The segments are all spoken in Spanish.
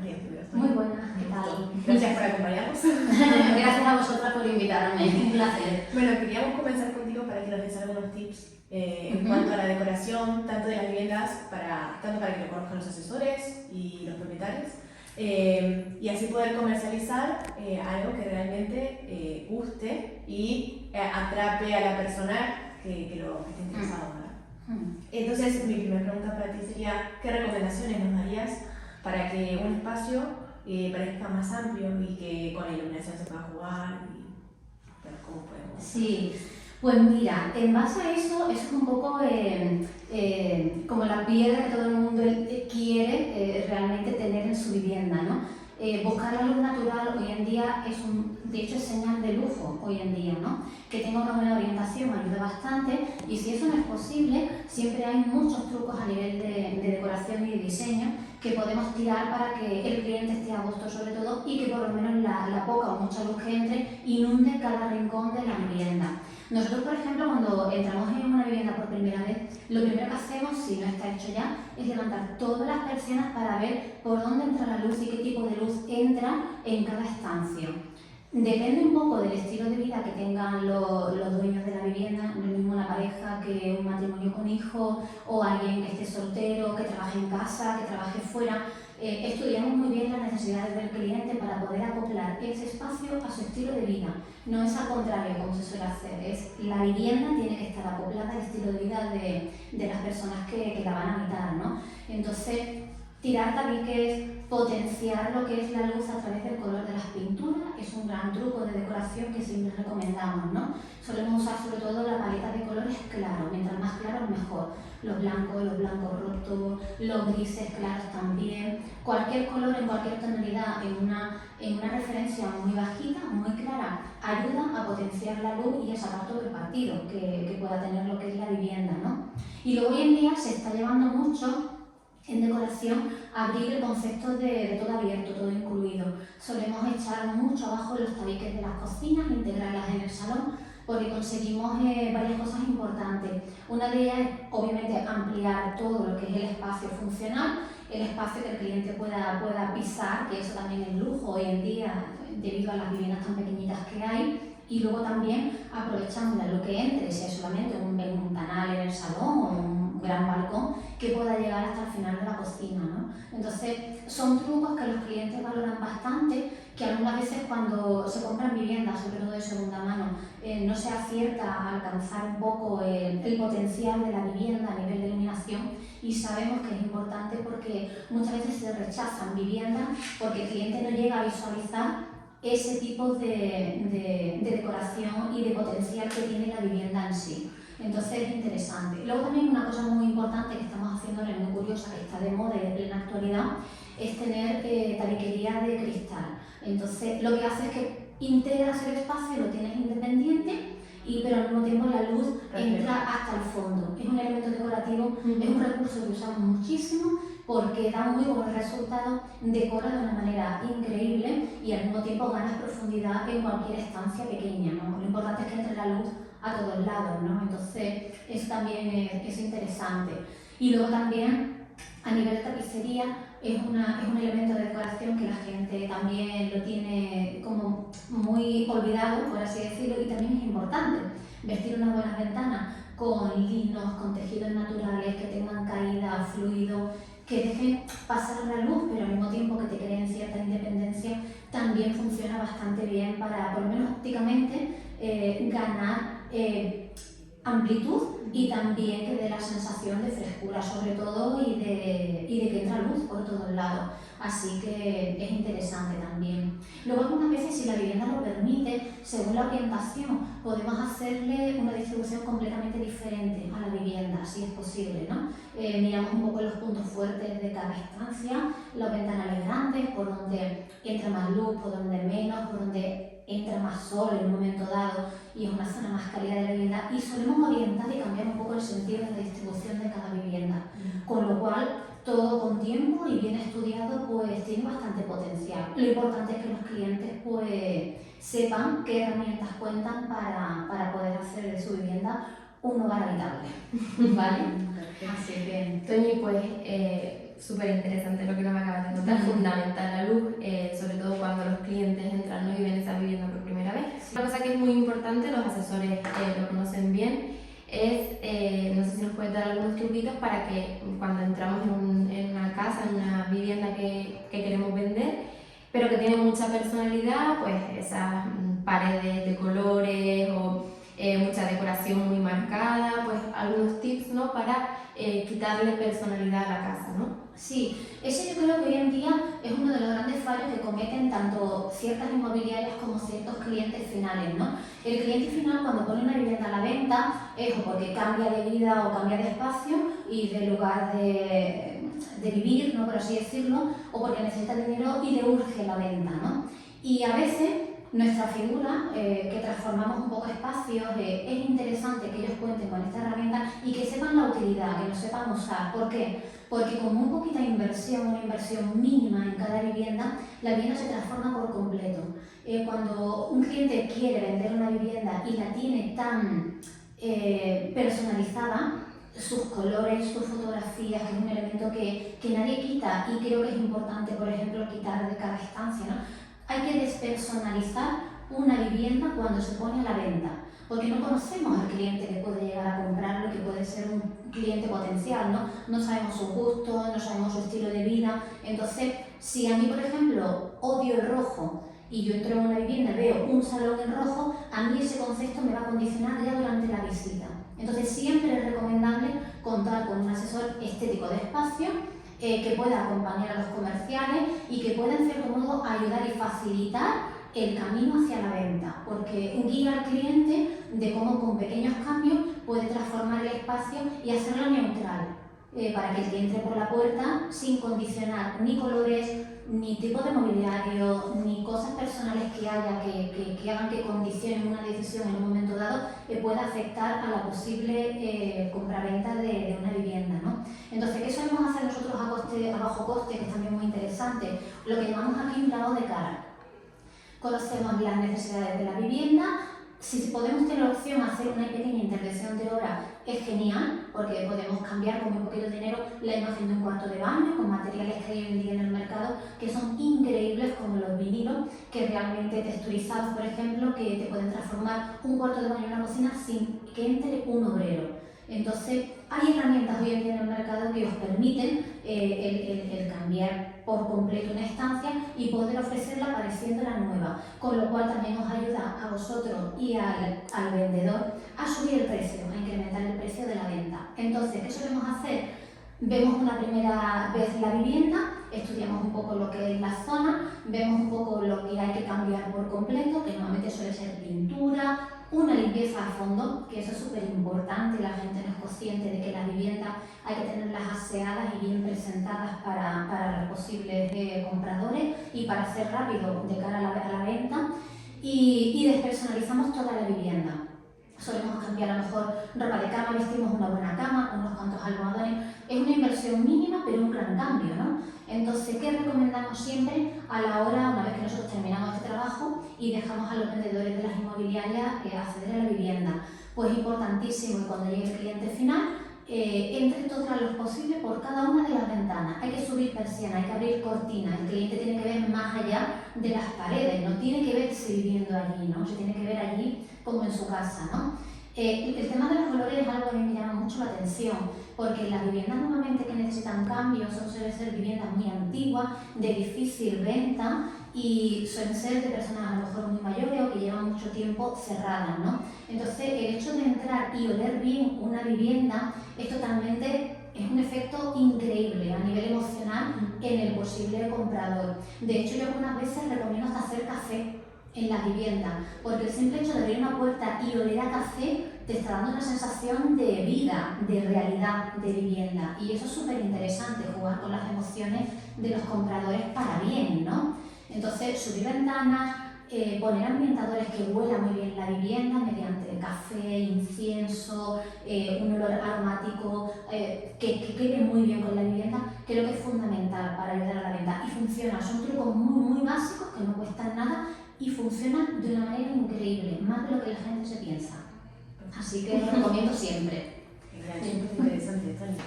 días, primero. Muy buenas, ¿qué tal? Gracias por acompañarnos. Gracias a vosotras por invitarme, un placer. Bueno, queríamos comenzar contigo para que nos des algunos tips en cuanto a la decoración, tanto de las viviendas, tanto para que lo conozcan los asesores y los propietarios, y así poder comercializar algo que realmente guste y atrape a la persona que esté interesado, ¿verdad? Entonces, mi primera pregunta para ti sería, ¿qué recomendaciones nos darías para que un espacio parezca más amplio y que con la iluminación se pueda jugar? Y, bueno, ¿cómo podemos? Sí, pues mira, en base a eso es un poco como la piedra que todo el mundo quiere realmente tener en su vivienda, ¿no? Buscar la luz natural hoy en día de hecho es señal de lujo hoy en día, ¿no? Que tenga una buena orientación ayuda bastante, y si eso no es posible, siempre hay muchos trucos a nivel de decoración y de diseño que podemos tirar para que el cliente esté a gusto sobre todo y que por lo menos la poca o mucha luz que entre inunde cada rincón de la vivienda. Nosotros, por ejemplo, cuando entramos en una vivienda por primera vez, lo primero que hacemos, si no está hecho ya, es levantar todas las persianas para ver por dónde entra la luz y qué tipo de luz entra en cada estancia. Depende un poco del estilo de vida que tengan los dueños de la vivienda, no es lo mismo una pareja que un matrimonio con hijos o alguien que esté soltero, que trabaje en casa, que trabaje fuera. Estudiamos muy bien las necesidades del cliente para poder acoplar ese espacio a su estilo de vida. No es al contrario como se suele hacer, es la vivienda tiene que estar acoplada al estilo de vida de las personas que la van a habitar, ¿no? Entonces, tirar tabiques, potenciar lo que es la luz a través del color de las pinturas es un gran truco de decoración que siempre recomendamos, ¿no? Solemos usar sobre todo la paleta de colores claros, mientras más claros mejor. Los blancos rotos, los grises claros también. Cualquier color en cualquier tonalidad en una referencia muy bajita, muy clara, ayuda a potenciar la luz y a sacar todo el partido que pueda tener lo que es la vivienda, ¿no? Y luego hoy en día se está llevando mucho en decoración abrir el concepto de todo abierto, todo incluido. Solemos echar mucho abajo los tabiques de las cocinas, integrarlas en el salón, porque conseguimos varias cosas importantes. Una de ellas es, obviamente, ampliar todo lo que es el espacio funcional, el espacio que el cliente pueda pisar, que eso también es lujo hoy en día, debido a las viviendas tan pequeñitas que hay. Y luego también aprovechando lo que entre, si es solamente un ventanal en el salón o un gran balcón, que pueda llegar hasta el final de la cocina, ¿no? Entonces, son trucos que los clientes valoran bastante, que algunas veces cuando se compran viviendas, sobre todo de segunda mano, no se acierta a alcanzar un poco el potencial de la vivienda a nivel de iluminación, y sabemos que es importante porque muchas veces se rechazan viviendas porque el cliente no llega a visualizar ese tipo de decoración y de potencial que tiene la vivienda en sí. Entonces es interesante. Luego también una cosa muy importante que estamos haciendo ahora, muy curiosa, que está de moda y de plena actualidad, es tener tabiquería de cristal. Entonces lo que hace es que integras el espacio, lo tienes independiente, pero al mismo tiempo la luz entra hasta el fondo. Es un elemento decorativo, es un recurso que usamos muchísimo porque da muy buenos resultados, decora de una manera increíble y al mismo tiempo ganas profundidad en cualquier estancia pequeña, ¿no? Lo importante es que entre la luz a todos lados, ¿no? Entonces eso también es interesante. Y luego también a nivel de tapicería es un elemento de decoración que la gente también lo tiene como muy olvidado, por así decirlo, y también es importante vestir unas buenas ventanas con linos, con tejidos naturales que tengan caída, fluido, que dejen pasar la luz, pero al mismo tiempo que te creen cierta independencia. También funciona bastante bien para, por lo menos ópticamente, ganar amplitud y también que dé la sensación de frescura sobre todo y de que entra luz por todos lados. Así que es interesante también. Luego algunas veces, si la vivienda lo permite, según la orientación, podemos hacerle una distribución completamente diferente a la vivienda, si es posible, ¿no? Miramos un poco los puntos fuertes de cada estancia, los ventanales grandes, por donde entra más luz, por donde menos, por donde entra más sol en un momento dado y es una zona más cálida de la vivienda, y solemos orientar y cambiar un poco el sentido de la distribución de cada vivienda, con lo cual todo con tiempo y bien estudiado pues tiene bastante potencial. Lo importante es que los clientes pues sepan qué herramientas cuentan para poder hacer de su vivienda un hogar habitable, ¿vale? Así que... Toñi, pues súper interesante lo que nos acabas de contar, fundamental la luz, sobre todo cuando los clientes entran, ¿no?, y ven esa vivienda por primera vez. Una cosa que es muy importante, los asesores lo conocen bien, es, no sé si nos puedes dar algunos truquitos para que cuando entramos en una casa, en una vivienda que queremos vender, pero que tiene mucha personalidad, pues esas paredes de colores o mucha decoración muy marcada, pues algunos tips, ¿no?, para quitarle personalidad a la casa, ¿no? Sí, ese yo creo que hoy en día es uno de los grandes fallos que cometen tanto ciertas inmobiliarias como ciertos clientes finales, ¿no? El cliente final, cuando pone una vivienda a la venta, es o porque cambia de vida o cambia de espacio y de lugar de vivir, ¿no?, por así decirlo, o porque necesita dinero y le urge la venta, ¿no? Y a veces nuestra figura, que transformamos un poco espacios, es interesante que ellos cuenten con esta herramienta y que sepan la utilidad, que lo sepan usar. ¿Por qué? Porque con muy poquita inversión, una inversión mínima en cada vivienda, la vivienda se transforma por completo. Cuando un cliente quiere vender una vivienda y la tiene tan personalizada, sus colores, sus fotografías, que es un elemento que nadie quita y creo que es importante, por ejemplo, quitar de cada estancia, ¿no? Hay que despersonalizar una vivienda cuando se pone a la venta, porque no conocemos al cliente que puede llegar a comprarlo, que puede ser un cliente potencial, ¿no? No sabemos su gusto, no sabemos su estilo de vida. Entonces, si a mí, por ejemplo, odio el rojo y yo entro en una vivienda y veo un salón en rojo, a mí ese concepto me va a condicionar ya durante la visita. Entonces, siempre es recomendable contar con un asesor estético de espacio que pueda acompañar a los comerciales y que pueda en cierto modo ayudar y facilitar el camino hacia la venta, porque guía al cliente de cómo con pequeños cambios puede transformar el espacio y hacerlo neutral, para que el cliente entre por la puerta sin condicionar ni colores, ni tipo de mobiliario, ni cosas personales que haya que hagan que condicionen una decisión en un momento dado, pueda afectar a la posible compraventa de una vivienda, ¿no? Entonces, ¿qué solemos hacer nosotros a bajo coste, que es también muy interesante? Lo que llamamos aquí un lavado de cara. Conocemos las necesidades de la vivienda. Si podemos tener la opción de hacer una pequeña intervención de obra, es genial, porque podemos cambiar con muy poquito dinero la imagen de un cuarto de baño, con materiales que hay hoy en día en el mercado, que son increíbles, como los vinilos, que realmente texturizados, por ejemplo, que te pueden transformar un cuarto de baño en una cocina sin que entre un obrero. Entonces, hay herramientas hoy en día en el mercado que os permiten el cambiar por completo una estancia y poder ofrecerla pareciéndola nueva, con lo cual también os ayuda a vosotros y al vendedor a subir el precio, a incrementar el precio de la venta. Entonces, ¿qué solemos hacer? Vemos una primera vez la vivienda, estudiamos un poco lo que es la zona, vemos un poco lo que hay que cambiar por completo, que normalmente suele ser pintura, una limpieza a fondo, que eso es súper importante, la gente no es consciente de que las viviendas hay que tenerlas aseadas y bien presentadas para los posibles compradores y para ser rápido de cara a la venta, y despersonalizamos toda la vivienda. Solemos cambiar a lo mejor ropa de cama, vestimos una buena cama, unos cuantos almohadones. Es una inversión mínima, pero un gran cambio, ¿no? Entonces, ¿qué recomendamos siempre a la hora, una vez que nosotros terminamos este trabajo y dejamos a los vendedores de las inmobiliarias acceder a la vivienda? Pues importantísimo, y cuando llegue el cliente final, entre toda la luz posible por cada una de las ventanas. Hay que subir persiana, hay que abrir cortinas. El cliente tiene que ver más allá de las paredes, no tiene que verse viviendo allí, ¿no? Se tiene que ver allí como en su casa, ¿no? El tema de los colores es algo que me llama mucho la atención, porque las viviendas normalmente que necesitan cambios suelen ser viviendas muy antiguas, de difícil venta, y suelen ser de personas a lo mejor muy mayores o que llevan mucho tiempo cerradas, ¿no? Entonces, el hecho de entrar y oler bien una vivienda es un efecto increíble a nivel emocional en el posible comprador. De hecho, yo algunas veces recomiendo hasta hacer café en la vivienda, porque el simple hecho de abrir una puerta y oler a café te está dando una sensación de vida, de realidad, de vivienda, y eso es súper interesante, jugar con las emociones de los compradores para bien, ¿no? Entonces, subir ventanas, poner ambientadores que huelan muy bien la vivienda mediante café, incienso, un olor aromático que quede muy bien con la vivienda, creo que es fundamental para ayudar a la venta, y funciona. Son trucos muy, muy básicos que no cuestan nada y funcionan de una manera increíble, más de lo que la gente se piensa. Así que lo recomiendo siempre. Genial, súper interesante, Tony.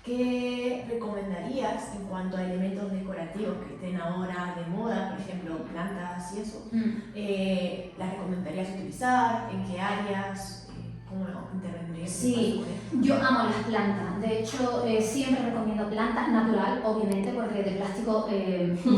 ¿Qué recomendarías en cuanto a elementos decorativos que estén ahora de moda, por ejemplo, plantas y eso? ¿Las recomendarías utilizar? ¿En qué áreas? ¿Cómo intervendrías? Sí, yo amo las plantas. De hecho, siempre recomiendo plantas natural, obviamente, porque de plástico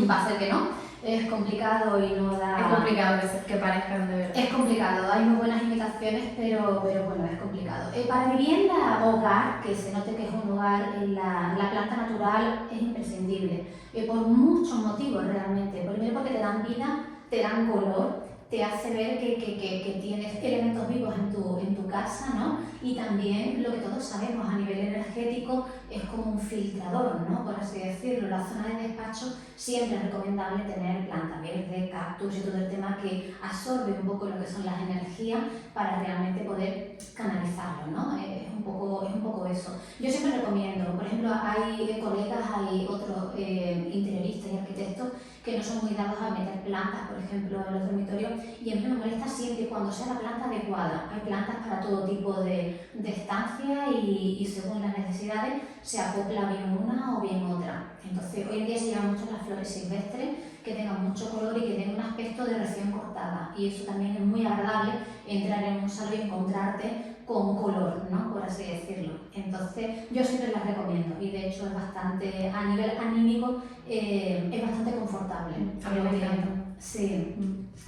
va a ser que no. Es complicado y no da... Es complicado que parezcan de verdad. Es complicado, hay muy buenas imitaciones, pero bueno, es complicado. Para vivienda, hogar, que se note que es un hogar, la planta natural es imprescindible. Por muchos motivos realmente. Primero porque te dan vida, te dan color, te hace ver que tienes elementos vivos en tu casa, ¿no? Y también lo que todos sabemos a nivel energético es como un filtrador, ¿no? Por así decirlo. La zona de despacho siempre es recomendable tener plantas verdes, cactus y todo el tema que absorbe un poco lo que son las energías para realmente poder canalizarlo, ¿no? Es un poco eso. Yo siempre recomiendo, por ejemplo, hay colegas, hay otros interioristas y arquitectos que no son muy dados a meter plantas, por ejemplo, en los dormitorios, y a mí me molesta siempre cuando sea la planta adecuada. Hay plantas para todo tipo de estancia y según las necesidades se acopla bien una o bien otra. Entonces, hoy en día se llevan mucho las flores silvestres que tengan mucho color y que tengan un aspecto de recién cortada, y eso también es muy agradable, entrar en un salón y encontrarte con color, ¿no? Por así decirlo. Entonces, yo siempre las recomiendo y de hecho es bastante, a nivel anímico, es bastante confortable. A mí me encanta. Sí,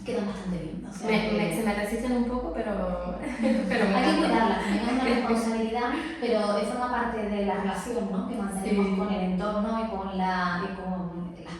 quedan bastante bien. O sea, Se me resisten un poco, pero me hay que encanta. cuidarlas, también es una responsabilidad, pero forma parte de la relación, ¿no? Que mantenemos Sí. con el entorno y con las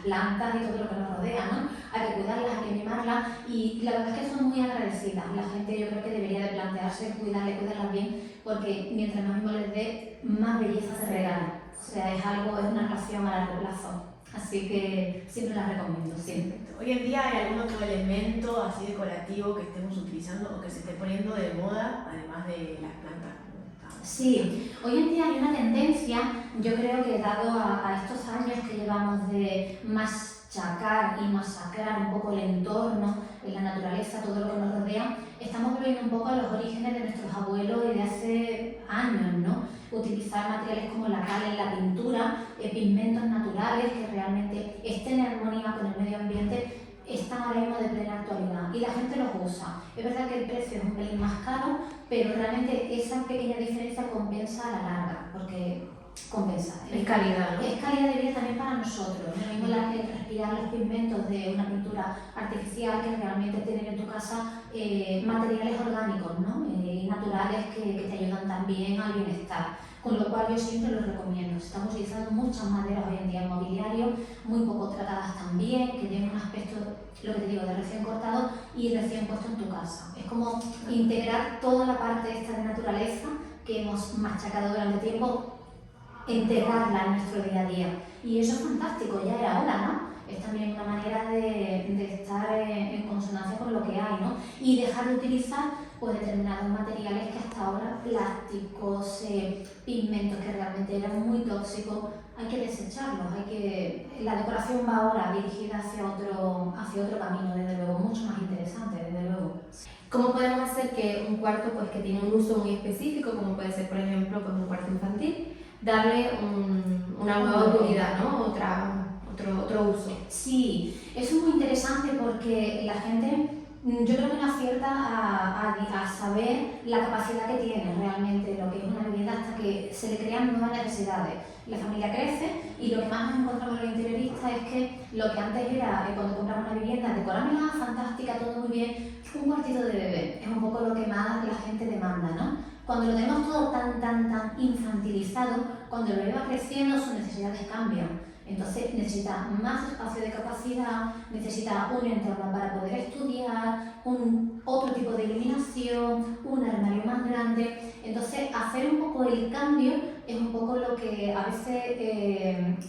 plantas y todo lo que nos rodea, ¿no? Hay que cuidarlas, hay que mimarlas, y la verdad es que son muy agradecidas. La gente, yo creo que debería de plantearse cuidarlas bien, porque mientras más mimo les dé, más belleza se regala. O sea, es una relación a largo plazo. Así que siempre las recomiendo, siempre. Hoy en día, ¿hay algún otro elemento así decorativo que estemos utilizando o que se esté poniendo de moda, además de las plantas? Sí, hoy en día hay una tendencia, yo creo que dado a estos años que llevamos de machacar y masacrar un poco el entorno, la naturaleza, todo lo que nos rodea, estamos volviendo un poco a los orígenes de nuestros abuelos y de hace años, ¿no? Utilizar materiales como la cal en la pintura, pigmentos naturales que realmente estén en armonía con el medio ambiente, están ahora mismo de plena actualidad y la gente los usa. Es verdad que el precio es un pelín más caro, pero realmente esa pequeña diferencia compensa a la larga, porque compensa. Es calidad, ¿no? Es calidad de vida también para nosotros. Lo mismo respirar los pigmentos de una pintura artificial que realmente tener en tu casa materiales orgánicos, ¿no? Naturales que te ayudan también al bienestar. Con lo cual yo siempre los recomiendo. Estamos utilizando muchas maderas hoy en día en mobiliario, muy poco tratadas también, que tienen un aspecto, lo que te digo, de recién cortado y recién puesto en tu casa. Es como integrar toda la parte esta de naturaleza que hemos machacado durante tiempo, integrarla en nuestro día a día. Y eso es fantástico, ya era hora, ¿no? Es también una manera de estar en consonancia con lo que hay, ¿no? Y dejar de utilizar pues determinados materiales que hasta ahora, plásticos, pigmentos que realmente eran muy tóxicos, hay que desecharlos, la decoración va ahora dirigida hacia otro camino, desde luego, mucho más interesante, desde luego. ¿Cómo podemos hacer que un cuarto pues, que tiene un uso muy específico, como puede ser, por ejemplo, pues, un cuarto infantil, darle una nueva utilidad, ¿no? Otro uso? Sí, eso es muy interesante porque la gente, yo creo que no acierta a saber la capacidad que tiene realmente lo que es una vivienda hasta que se le crean nuevas necesidades. La familia crece y lo que más nos encontramos los interioristas es que lo que antes era, cuando compramos una vivienda, decorámela, fantástica, todo muy bien, un cuartito de bebé, es un poco lo que más la gente demanda, ¿no? Cuando lo tenemos todo tan infantilizado, cuando el bebé va creciendo, sus necesidades cambian. Entonces necesita más espacio de capacidad, necesita un entorno para poder estudiar, otro tipo de iluminación, un armario más grande. Entonces hacer un poco el cambio es un poco lo que a veces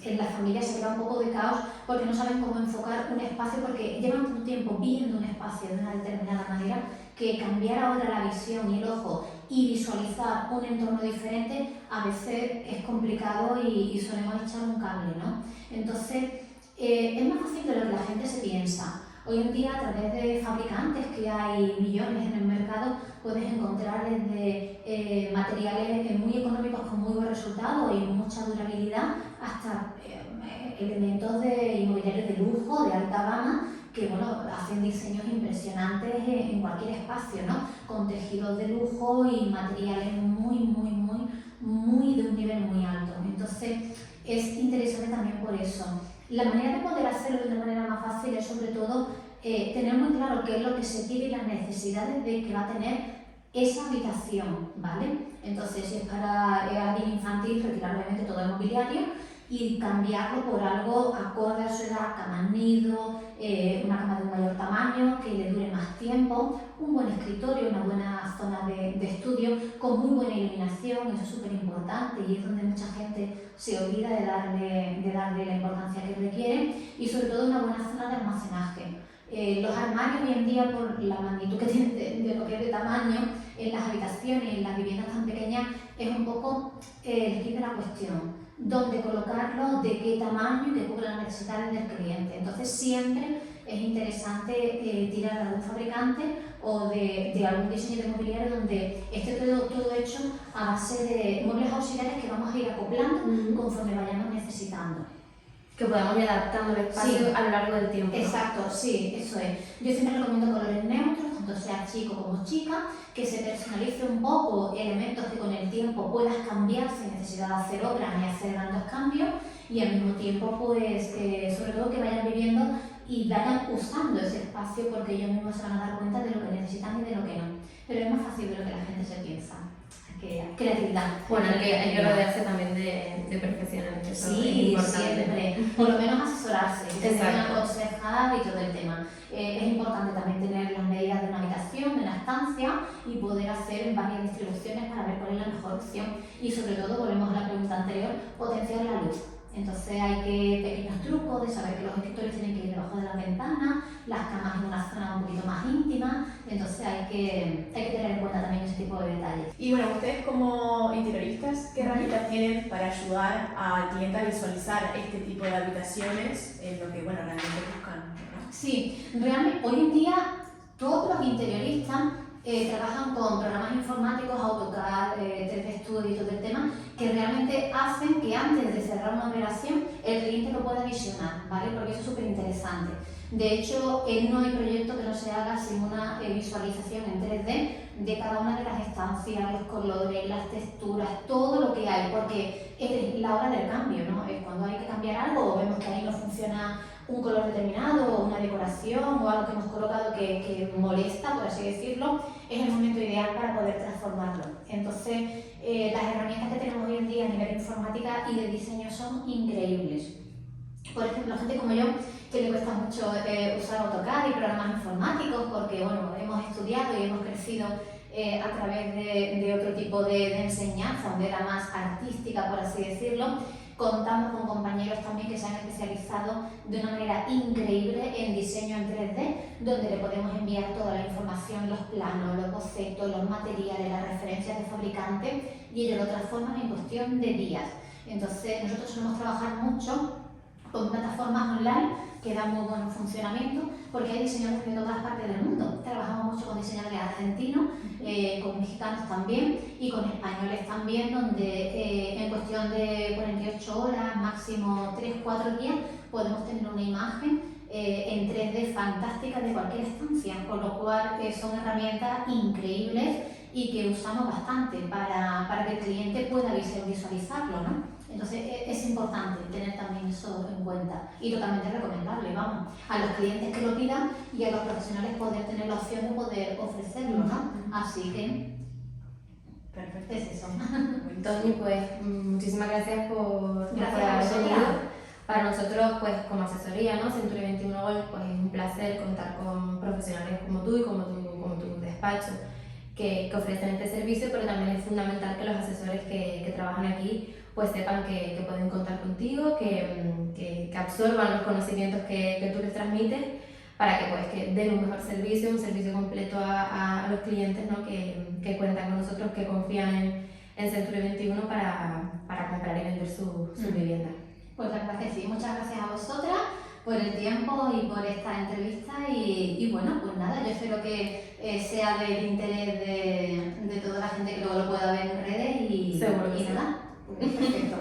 en las familias se crea un poco de caos porque no saben cómo enfocar un espacio, porque llevan tanto tiempo viendo un espacio de una determinada manera que cambiar ahora la visión y el ojo y visualizar un entorno diferente a veces es complicado y solemos echar un cable, ¿no? Entonces, es más fácil de lo que la gente se piensa. Hoy en día, a través de fabricantes, que hay millones en el mercado, puedes encontrar desde materiales muy económicos con muy buen resultado y mucha durabilidad, hasta elementos de inmobiliarios de lujo, de alta gama, que bueno, hacen diseños impresionantes en cualquier espacio, ¿no? Con tejidos de lujo y materiales muy de un nivel muy alto. Entonces, es interesante también por eso. La manera de poder hacerlo de una manera más fácil es sobre todo tener muy claro qué es lo que se quiere y las necesidades de que va a tener esa habitación, ¿vale? Entonces, si es para alguien infantil, retirar obviamente todo el mobiliario y cambiarlo por algo acorde a su edad, cama nido, una cama de un mayor tamaño, que le dure más tiempo, un buen escritorio, una buena zona de estudio, con muy buena iluminación, eso es súper importante y es donde mucha gente se olvida de darle la importancia que requiere, y sobre todo una buena zona de almacenaje. Los armarios hoy en día, por la magnitud que tienen de lo que es de tamaño, en las habitaciones, en las viviendas tan pequeñas, es un poco el kit de la cuestión. Dónde colocarlo, de qué tamaño y que cubra las necesidades del cliente. Entonces siempre es interesante tirar de algún fabricante o de algún diseño de mobiliario donde esté todo hecho a base de muebles auxiliares que vamos a ir acoplando conforme vayamos necesitando. Que podamos ir adaptando el espacio a lo largo del tiempo. Exacto, sí, eso es. Yo siempre recomiendo colores neutros, tanto sea chico como chica, que se personalice un poco, elementos que con el tiempo puedas cambiar sin necesidad de hacer obras ni hacer grandes cambios, y al mismo tiempo, pues, sobre todo que vayan viviendo y vayan usando ese espacio, porque ellos mismos se van a dar cuenta de lo que necesitan y de lo que no. Pero es más fácil de lo que la gente se piensa. Creatividad. Bueno, hay que rodearse también de profesionales, eso es Sí, importante. siempre. Por lo menos asesorarse, tener una Exacto. consejada y todo el tema. Es importante también tener las medidas de una habitación, de una estancia, y poder hacer varias distribuciones para ver cuál es la mejor opción. Y sobre todo, volvemos a la pregunta anterior, potenciar la luz. Entonces hay pequeños trucos de saber que los escritorios tienen que ir debajo de la ventana, las camas en una zona un poquito más íntima, entonces hay que tener en cuenta también ese tipo de detalles. Y bueno, ustedes como interioristas, ¿qué herramientas tienen para ayudar al cliente a visualizar este tipo de habitaciones en lo que bueno, realmente buscan, ¿no? Sí, realmente hoy en día todos los interioristas trabajan con programas informáticos, AutoCAD, 3D Studio y todo el tema, que realmente hacen que antes de cerrar una operación el cliente lo pueda visionar, ¿vale? Porque eso es súper interesante. De hecho, no hay proyecto que no se haga sin una visualización en 3D de cada una de las estancias, los colores, las texturas, todo lo que hay, porque es la hora del cambio, ¿no? Es cuando hay que cambiar algo o vemos que ahí no funciona un color determinado o una decoración o algo que hemos colocado que molesta, por así decirlo, es el momento ideal para poder transformarlo. Entonces, las herramientas que tenemos hoy en día a nivel informática y de diseño son increíbles. Por ejemplo, gente como yo, que le cuesta mucho usar AutoCAD y programas informáticos porque bueno, hemos estudiado y hemos crecido a través de otro tipo de enseñanza, donde era más artística, por así decirlo. Contamos con compañeros también que se han especializado de una manera increíble en diseño en 3D, donde le podemos enviar toda la información, los planos, los bocetos, los materiales, las referencias de fabricante, y ellos lo transforman en cuestión de días. Entonces, nosotros solemos trabajar mucho con plataformas online que dan muy buen funcionamiento, porque hay diseñadores de todas partes del mundo. Trabajamos mucho con diseñadores argentinos, con mexicanos también y con españoles también, donde en cuestión de 48 horas, máximo 3-4 días, podemos tener una imagen en 3D fantástica de cualquier estancia, con lo cual son herramientas increíbles y que usamos bastante para que el cliente pueda visualizarlo, ¿no? Entonces es importante tener también eso en cuenta y totalmente recomendable, vamos, a los clientes que lo pidan y a los profesionales poder tener la opción de poder ofrecerlo, ¿no? Así que Perfecto. es eso. Tony, pues muchísimas gracias por Gracias a haber vosotras. venido. Para nosotros, pues como asesoría, ¿no? Century 21 Golf, pues es un placer contar con profesionales como tú y como tu despacho que ofrecen este servicio, pero también es fundamental que los asesores que trabajan aquí pues sepan que pueden contar contigo, que absorban los conocimientos que tú les transmites para que, pues, que den un mejor servicio, un servicio completo a los clientes, ¿no? que cuentan con nosotros, que confían en Century 21 para comprar y vender su vivienda. Pues la verdad que sí, muchas gracias a vosotras por el tiempo y por esta entrevista y bueno, pues nada, yo espero que sea del interés de toda la gente que luego lo pueda ver en redes y Seguro que y sí. nada, pues perfecto.